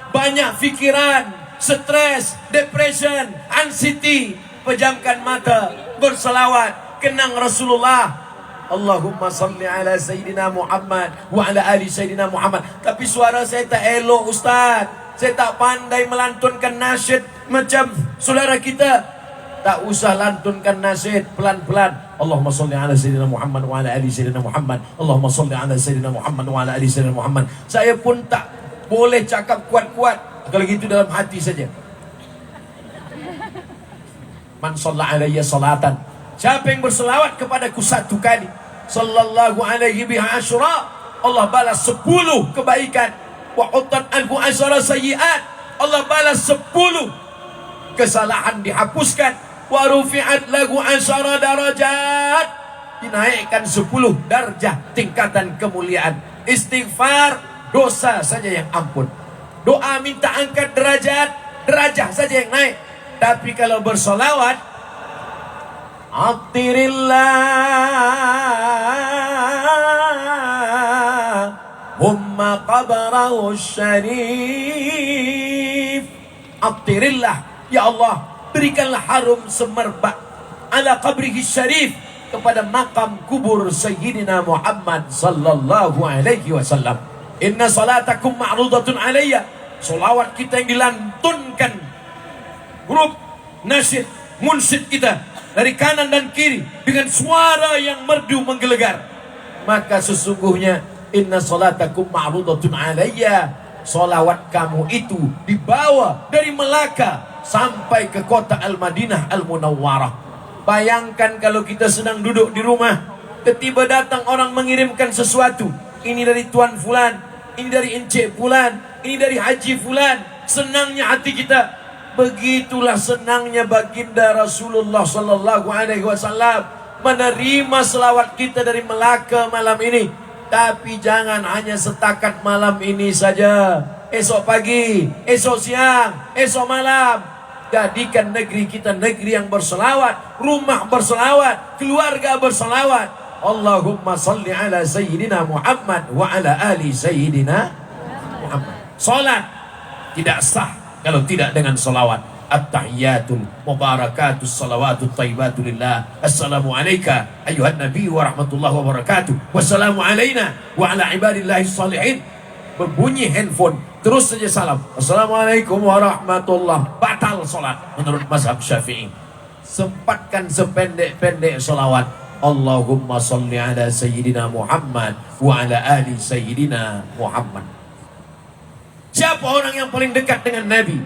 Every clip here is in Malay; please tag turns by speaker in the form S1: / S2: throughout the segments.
S1: banyak fikiran, stres, depression, anxiety, pejamkan mata, berselawat, kenang Rasulullah. Allahumma salli ala Sayyidina Muhammad wa ala ali Sayyidina Muhammad. Tapi suara saya tak elok, Ustaz. Saya tak pandai melantunkan nasyid macam saudara kita. Tak usah lantunkan nasyid, pelan-pelan. Allahumma salli ala Sayyidina Muhammad wa ala ali Sayyidina Muhammad. Allahumma salli ala Sayyidina Muhammad wa ala ali Sayyidina Muhammad. Saya pun tak boleh cakap kuat-kuat. Kalau gitu dalam hati saja. Man shalla alayya salatan. Siapa yang berselawat kepadaku satu kali, sallallahu alaihi biha asyra, Allah balas 10 kebaikan. Wa utat anhu asyara sayyiat, Allah balas 10 kesalahan dihapuskan. Wa rufi'at lahu asyara darajat, dinaikkan 10 darjah tingkatan kemuliaan. Istighfar, dosa saja yang ampun. Doa minta angkat derajat, derajah saja yang naik. Tapi kalau bersolawat, Attirillah humma qabrahu syarif. Attirillah, ya Allah, berikanlah harum semerbak ala qabrihi syarif, kepada makam kubur Sayyidina Muhammad sallallahu alaihi wasallam. Inna salatakum ma'rudatun alayya. Solawat kita yang dilantunkan grup nasyid munsyid kita dari kanan dan kiri dengan suara yang merdu menggelegar, maka sesungguhnya inna salatakum ma'rudatun alayya, solawat kamu itu dibawa dari Melaka sampai ke kota Al-Madinah Al-Munawwarah. Bayangkan kalau kita sedang duduk di rumah, tiba-tiba datang orang mengirimkan sesuatu. Ini dari Tuan Fulan, ini dari Encik Fulan, ini dari Haji Fulan. Senangnya hati kita. Begitulah senangnya baginda Rasulullah sallallahu alaihi wasallam menerima selawat kita dari Melaka malam ini. Tapi jangan hanya setakat malam ini saja. Esok pagi, esok siang, esok malam. Jadikan negeri kita negeri yang berselawat, rumah berselawat, keluarga berselawat. Allahumma salli ala Sayyidina Muhammad wa ala ali Sayyidina Muhammad. Salat tidak sah kalau tidak dengan salawat. At-tahiyyatul mubarakatus salawatut thayyibatu lillah. Assalamu alayka ayuhan nabi wa rahmatullahi wa barakatuh. Wassalamu alayna wa ala ibadillahi salihin. Berbunyi handphone, terus saja salam. Assalamualaikum warahmatullahi. Batal salat menurut mazhab Syafi'i. Sempatkan sependek-pendek salawat. Allahumma salli ala Sayyidina Muhammad wa ala ali Sayyidina Muhammad. Siapa orang yang paling dekat dengan Nabi?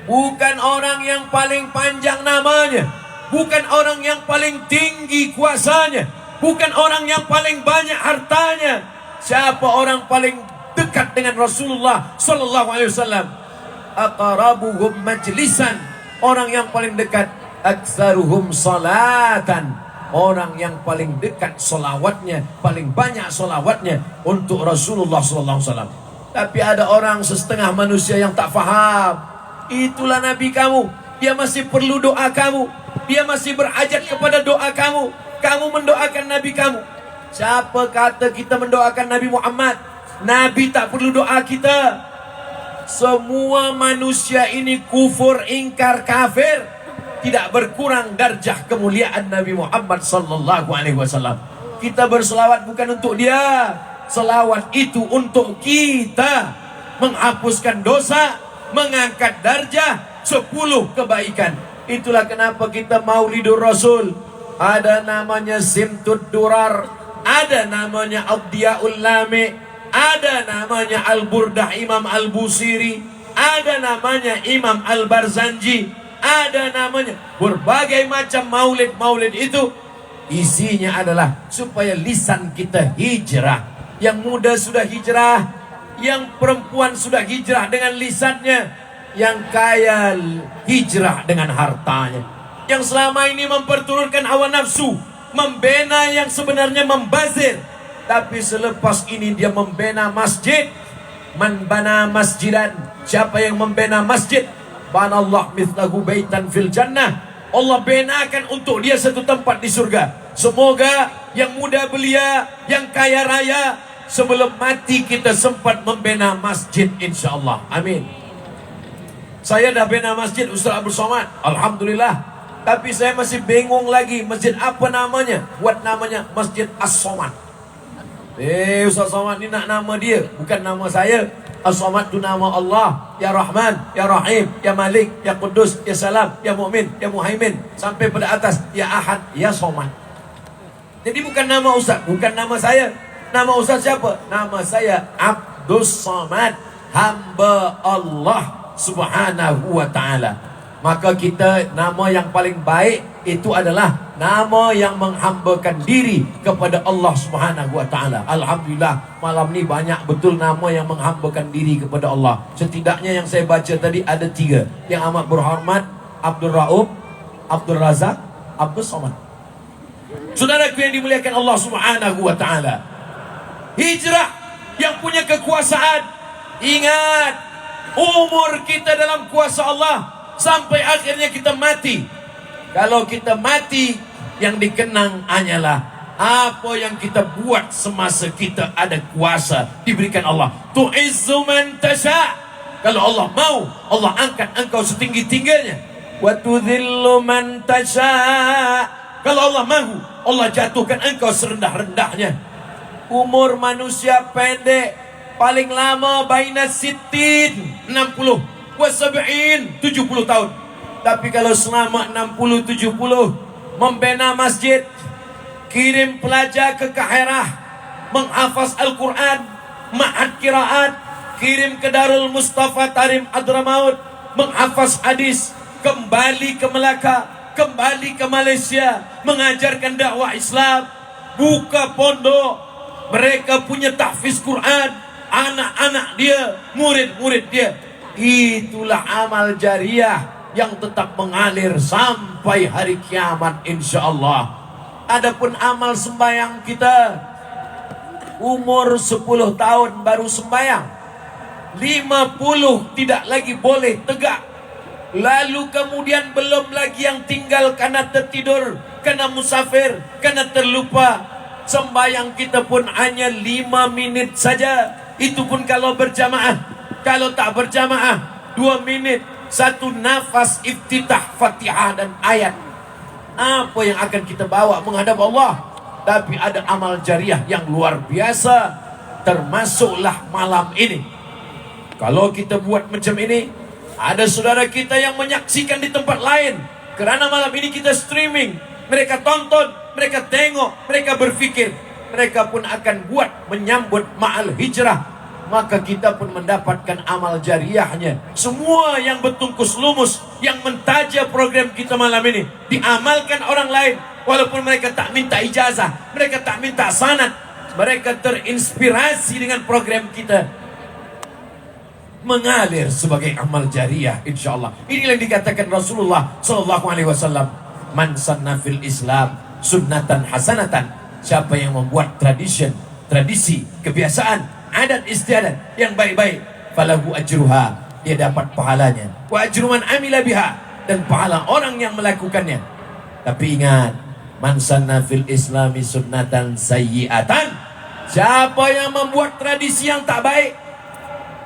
S1: Bukan orang yang paling panjang namanya, bukan orang yang paling tinggi kuasanya, bukan orang yang paling banyak hartanya. Siapa orang paling dekat dengan Rasulullah sallallahu alaihi wasallam? Aqrabuhum majlisan, orang yang paling dekat. Aktsaruhum salatan, orang yang paling dekat solawatnya, paling banyak solawatnya untuk Rasulullah sallallahu alaihi wasallam. Tapi ada orang setengah manusia yang tak faham. Itulah Nabi kamu, dia masih perlu doa kamu, dia masih berhajat kepada doa kamu. Kamu mendoakan Nabi kamu. Siapa kata kita mendoakan Nabi Muhammad? Nabi tak perlu doa kita. Semua manusia ini kufur, ingkar, kafir, tidak berkurang darjah kemuliaan Nabi Muhammad sallallahu alaihi wasallam. Kita berselawat bukan untuk dia. Selawat itu untuk kita menghapuskan dosa, mengangkat darjah, 10 kebaikan. Itulah kenapa kita Maulidur Rasul. Ada namanya Simtud Durar, ada namanya Abdiyaul Lami, ada namanya Al-Burdah Imam Al-Busiri, ada namanya Imam Al-Barzanji, ada namanya berbagai macam maulid-maulid itu. Isinya adalah supaya lisan kita hijrah. Yang muda sudah hijrah, yang perempuan sudah hijrah dengan lisannya, yang kaya hijrah dengan hartanya, yang selama ini memperturunkan hawa nafsu, membina yang sebenarnya membazir, tapi selepas ini dia membina masjid. Man bana masjidan, siapa yang membina masjid, banallah mithlahu baitan fil jannah, Allah benakan untuk dia satu tempat di surga. Semoga yang muda belia, yang kaya raya, sebelum mati kita sempat membina masjid, insyaAllah. Amin. Saya dah bina masjid, Ustaz Abdul Somad, alhamdulillah. Tapi saya masih bingung lagi masjid apa namanya. Buat namanya Masjid As-Somad. Ustaz Somad ni nak nama dia, bukan nama saya. As-Somad tu nama Allah. Ya Rahman, Ya Rahim, Ya Malik, Ya Qudus, Ya Salam, Ya Mu'min, Ya Muhaimin, sampai pada atas Ya Ahad, Ya Somad. Jadi bukan nama Ustaz, bukan nama saya. Nama Ustaz siapa? Nama saya Abdul Somad, hamba Allah Subhanahu wa ta'ala. Maka kita, nama yang paling baik itu adalah nama yang menghambakan diri kepada Allah Subhanahu wa ta'ala. Alhamdulillah, malam ni banyak betul nama yang menghambakan diri kepada Allah. Setidaknya yang saya baca tadi ada 3. Yang amat berhormat Abdul Raub, Abdul Razak, Abdul Somad. Saudaraku yang dimuliakan Allah Subhanahu wa ta'ala, hijrah yang punya kekuasaan. Ingat, umur kita dalam kuasa Allah sampai akhirnya kita mati. Kalau kita mati, yang dikenang hanyalah apa yang kita buat semasa kita ada kuasa diberikan Allah. Tu'izzu man tasha'. Kalau Allah mau, Allah angkat engkau setinggi-tingginya. Wa tudhillu man tasha'. Kalau Allah mahu, Allah jatuhkan engkau serendah-rendahnya. Umur manusia pendek, paling lama baina sittin, 60, wa sab'in, 70 tahun. Tapi kalau selama 60-70 membina masjid, kirim pelajar ke Kairah, menghafaz Al-Quran, ma'had qiraat, kirim ke Darul Mustafa Tarim Adramaut, menghafaz hadis, kembali ke Melaka, kembali ke Malaysia, mengajarkan dakwah Islam, buka pondok. Mereka punya tahfiz Quran, anak-anak dia, murid-murid dia. Itulah amal jariah yang tetap mengalir sampai hari kiamat, insyaAllah. Adapun amal sembahyang kita, umur 10 tahun baru sembahyang, 50 tidak lagi boleh tegak. Lalu kemudian belum lagi yang tinggal karena tertidur, karena musafir, karena terlupa. Sembahyang kita pun hanya 5 minit saja. Itu pun kalau berjamaah. Kalau tak berjamaah, 2 minit. 1 nafas iftitah Fatihah dan ayat. Apa yang akan kita bawa menghadap Allah? Tapi ada amal jariah yang luar biasa, termasuklah malam ini. Kalau kita buat macam ini, ada saudara kita yang menyaksikan di tempat lain. Kerana malam ini kita streaming, mereka tonton, mereka tengok, mereka berfikir, mereka pun akan buat menyambut ma'al hijrah. Maka kita pun mendapatkan amal jariahnya. Semua yang bertungkus lumus, yang mentaja program kita malam ini, diamalkan orang lain. Walaupun mereka tak minta ijazah, mereka tak minta sanad, mereka terinspirasi dengan program kita, mengalir sebagai amal jariah, insyaAllah. Inilah yang dikatakan Rasulullah SAW. Man sanna fil Islam sunnatan hasanatan. Siapa yang membuat tradisi, kebiasaan, adat istiadat yang baik-baik, falahu ajruha, dia dapat pahalanya, wa ajru man amila biha, dan pahala orang yang melakukannya. Tapi ingat, man sanna fil islami sunnatan sayyi'atan, siapa yang membuat tradisi yang tak baik,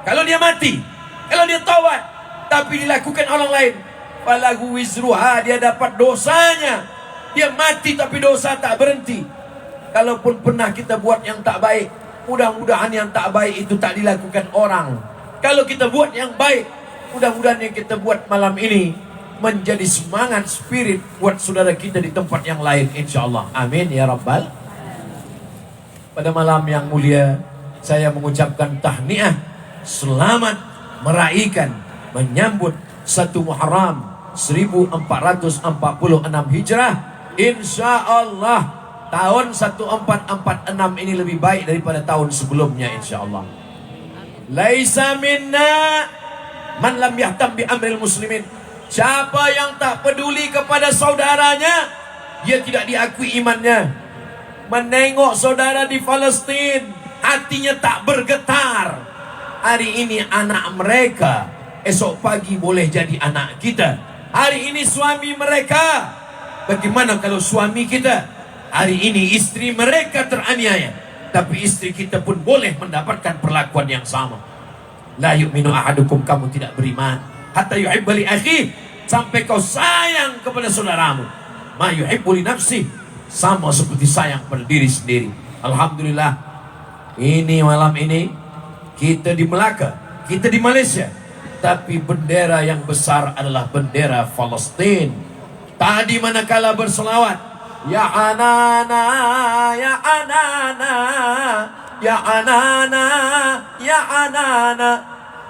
S1: kalau dia mati, kalau dia taubat, tapi dilakukan orang lain, falahu wizruha, dia dapat dosanya. Dia mati tapi dosa tak berhenti. Kalaupun pernah kita buat yang tak baik, mudah-mudahan yang tak baik itu tak dilakukan orang. Kalau kita buat yang baik, mudah-mudahan yang kita buat malam ini menjadi semangat spirit buat saudara kita di tempat yang lain, insyaAllah. Amin ya Rabbal. Pada malam yang mulia, saya mengucapkan tahniah, selamat meraihkan, menyambut 1 Muharram 1446 Hijrah. InsyaAllah tahun 1446 ini lebih baik daripada tahun sebelumnya, insyaAllah. Laisa minna man lam yahtam bi amril muslimin. Siapa yang tak peduli kepada saudaranya, dia tidak diakui imannya. Menengok saudara di Palestin, hatinya tak bergetar. Hari ini anak mereka, esok pagi boleh jadi anak kita. Hari ini suami mereka, bagaimana kalau suami kita? Hari ini istri mereka teraniaya, tapi istri kita pun boleh mendapatkan perlakuan yang sama. La yu'minu ahadukum, kamu tidak beriman hatta yuhibba li akhihi, sampai kau sayang kepada saudaramu ma yuhibbu li nafsi, sama seperti sayang pada diri sendiri. Alhamdulillah, ini malam ini kita di Melaka, kita di Malaysia, tapi bendera yang besar adalah bendera Palestin. Tadi manakala berselawat, ya anana, ya anana, ya anana, ya anana,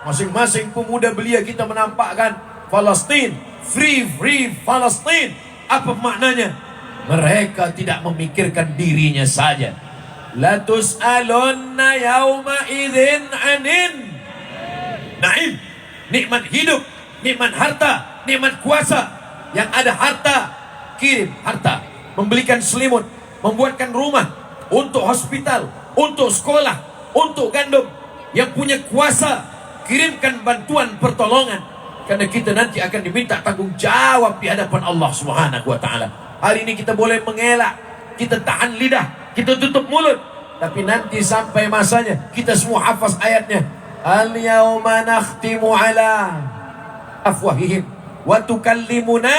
S1: masing-masing pemuda belia kita menampakkan Palestin, free Palestin. Apa maknanya? Mereka tidak memikirkan dirinya saja. La tus'alunna yawma idzin anin na'im. Nikmat hidup, nikmat harta, nikmat kuasa. Yang ada harta, kirim harta, membelikan selimut, membuatkan rumah untuk hospital, untuk sekolah, untuk gandum. Yang punya kuasa, kirimkan bantuan pertolongan, karena kita nanti akan diminta tanggung jawab di hadapan Allah Subhanahu wa ta'ala. Hari ini kita boleh mengelak, kita tahan lidah, kita tutup mulut, tapi nanti sampai masanya kita semua hafaz ayatnya. Al-yawma nakhtimu ala afwahihim wa tukallimuna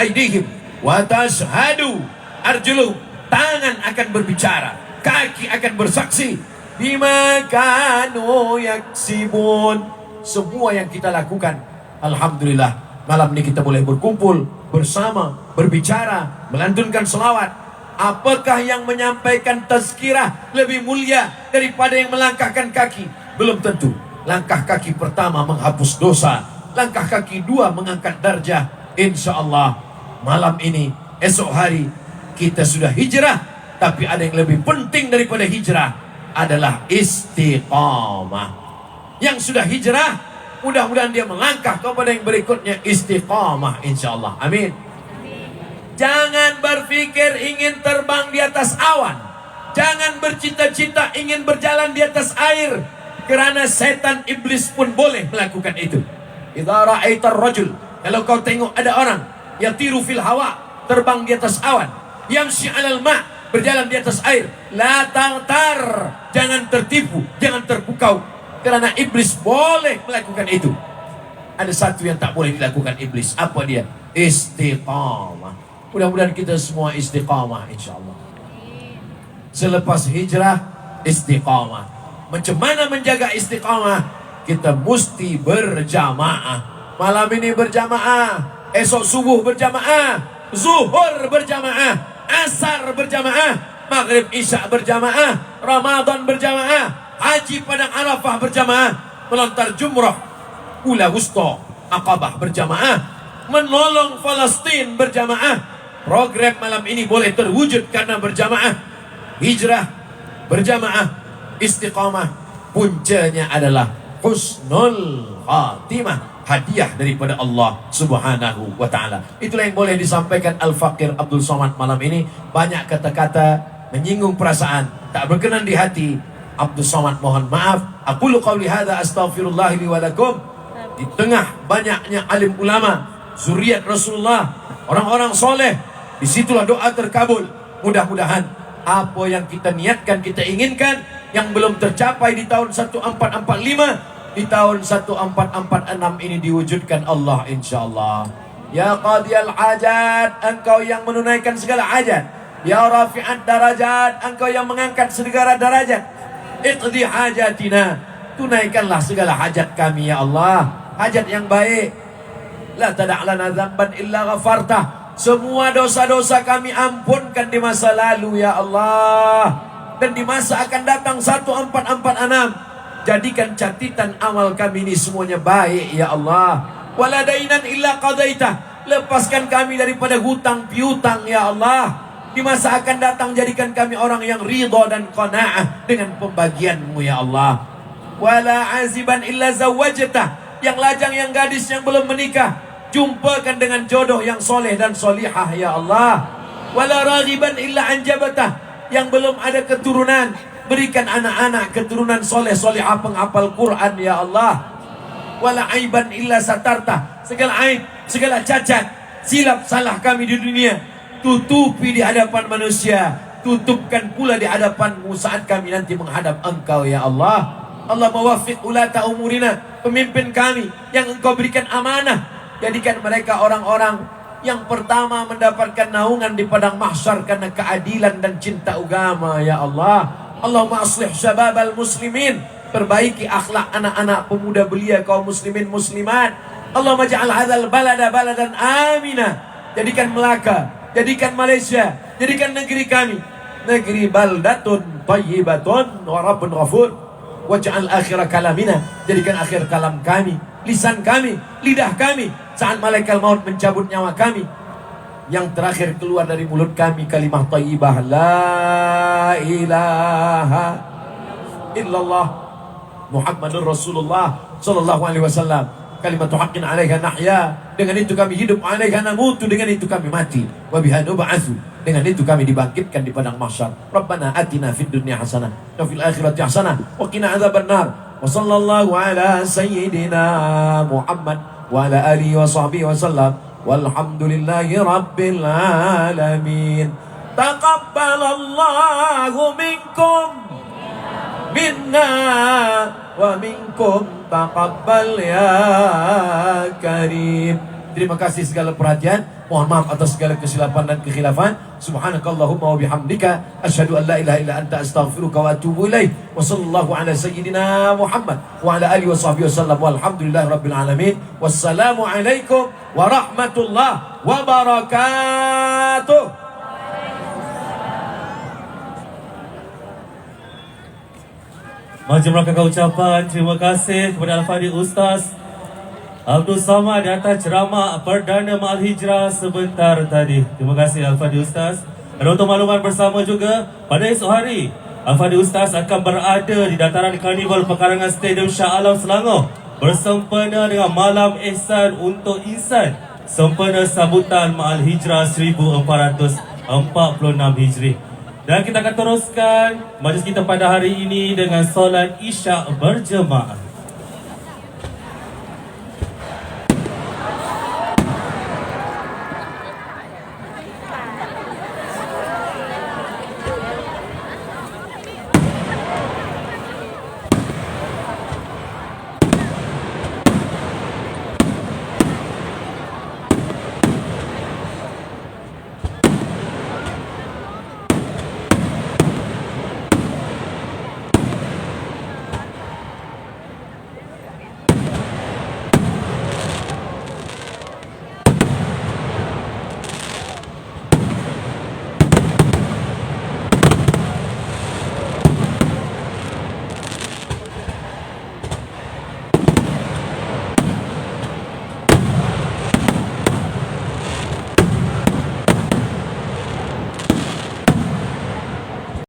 S1: aydihim wa tashhadu arjuluhum. Tangan akan berbicara, kaki akan bersaksi, bima kanu yaksibun. Semua yang kita lakukan, alhamdulillah, malam ini kita boleh berkumpul bersama, berbicara, melantunkan selawat. Apakah yang menyampaikan tazkirah lebih mulia daripada yang melangkahkan kaki? Belum tentu. Langkah kaki pertama menghapus dosa, langkah kaki dua mengangkat darjah. Insya Allah malam ini, esok hari kita sudah hijrah, tapi ada yang lebih penting daripada hijrah adalah istiqamah. Yang sudah hijrah, mudah-mudahan dia melangkah kepada yang berikutnya, istiqamah insyaallah. Amin. Jangan berpikir ingin terbang di atas awan. Jangan bercita-cita ingin berjalan di atas air, kerana setan iblis pun boleh melakukan itu. Idza ra'aitar rajul, kalau kau tengok ada orang yatiru fil hawa, terbang di atas awan, yamshi 'alal ma', berjalan di atas air, la taghtar, jangan tertipu, jangan terpukau, karena iblis boleh melakukan itu. Ada satu yang tak boleh dilakukan iblis. Apa dia? Istiqamah. Mudah-mudahan kita semua istiqamah insyaallah. Selepas hijrah, istiqamah. Macam mana menjaga istiqamah? Kita mesti berjamaah. Malam ini berjamaah, esok subuh berjamaah, zuhur berjamaah, asar berjamaah, maghrib isya berjamaah, Ramadan berjamaah, haji padang Arafah berjamaah, melontar jumrah ula wusta Aqabah berjamaah, menolong Palestin berjamaah. Program malam ini boleh terwujud karena berjamaah. Hijrah berjamaah, istiqamah, puncanya adalah husnul khatimah, hadiah daripada Allah Subhanahu wa ta'ala. Itulah yang boleh disampaikan Al-Faqir Abdul Somad malam ini. Banyak kata-kata menyinggung perasaan, tak berkenan di hati. Abdul Somad mohon maaf. Aqulu qawli hadza astaghfirullah li wa lakum. Di tengah banyaknya alim ulama, zuriat Rasulullah, orang-orang soleh, disitulah doa terkabul. Mudah-mudahan apa yang kita niatkan, kita inginkan, yang belum tercapai di tahun 1445, di tahun 1446 ini diwujudkan Allah insyaallah. Ya qadiyal hajat, engkau yang menunaikan segala hajat. Ya rafi'at darajat, engkau yang mengangkat segala darajat. Iqdi hajatina, tunaikanlah segala hajat kami ya Allah. Hajat yang baik. La tada'lana dzamban illa ghafartah. Semua dosa-dosa kami ampunkan di masa lalu ya Allah, dan di masa akan datang 1446. Jadikan catatan amal kami ini semuanya baik ya Allah. Wala dainan illa qadaitah, lepaskan kami daripada hutang piutang ya Allah. Di masa akan datang jadikan kami orang yang ridha dan qanaah dengan pembagian-Mu ya Allah. Wala aziban illa zawwajtah, yang lajang yang gadis yang belum menikah, jumpakan dengan jodoh yang soleh dan solihah ya Allah. Wala raghiban illa anjabatah, yang belum ada keturunan, berikan anak-anak keturunan soleh solihah penghafal Quran ya Allah. Wala aiban illa satartah, segala aib, segala cacat, silap salah kami di dunia tutupi di hadapan manusia. Tutupkan pula di hadapan-Mu saat kami nanti menghadap Engkau ya Allah. Allah mawaffiq ulata umurina, pemimpin kami yang Engkau berikan amanah. Jadikan mereka orang-orang yang pertama mendapatkan naungan di padang mahsyar karena keadilan dan cinta agama ya Allah. Allahumma aslih syababal muslimin, perbaiki akhlak anak-anak pemuda belia kaum muslimin muslimat. Allahumma ja'al hadzal balada baladan amina. Jadikan Melaka, jadikan Malaysia, jadikan negeri kami negeri baldatun thayyibatun wa rabbun ghafur. Waj'al akhir kalamina, jadikan akhir kalam kami, lisan kami, lidah kami saat malaikat maut mencabut nyawa kami, yang terakhir keluar dari mulut kami kalimah thayyibah la ilaha illallah Muhammadur Rasulullah sallallahu alaihi wasallam. Kalimatu haqqin 'alaiha nahya, dengan itu kami hidup, 'alaiha namutu, dengan itu kami mati, wa biha nub'atsu, dengan itu kami dibangkitkan di padang mahsyar. Rabbana atina fid dunya hasanah wa fil akhirati hasanah wa qina adzabannar. Wa sallallahu ala sayyidina Muhammad wa ala alihi wa sahbihi wa sallam. Walhamdulillahi rabbil alamin. Taqabbalallahu minkum minna wa minkum taqabbal ya karim. Terima kasih segala perhatian. Mohon maaf atas segala kesilapan dan kekhilafan. Subhanakallahumma wa bihamdika asyhadu an la ilaha illa anta astaghfiruka wa atubu ilaik. Wa sallallahu ala sayyidina Muhammad wa ala alihi wa sahbihi wasallam. Walhamdulillahi rabbil alamin. Wassalamu alaikum warahmatullahi wabarakatuh.
S2: Majlis melakukan ucapan terima kasih kepada Al-Fadhil Ustaz Abdul Samad di atas ceramah Perdana Ma'al Hijrah sebentar tadi. Terima kasih Al-Fadhil Ustaz. Dan untuk makluman bersama juga, pada esok hari Al-Fadhil Ustaz akan berada di dataran Karnival Pekarangan Stadium Shah Alam Selangor bersempena dengan Malam Ihsan untuk Insan, sempena sambutan Ma'al Hijrah 1446 Hijri. Dan kita akan teruskan majlis kita pada hari ini dengan solat Isyak berjemaah.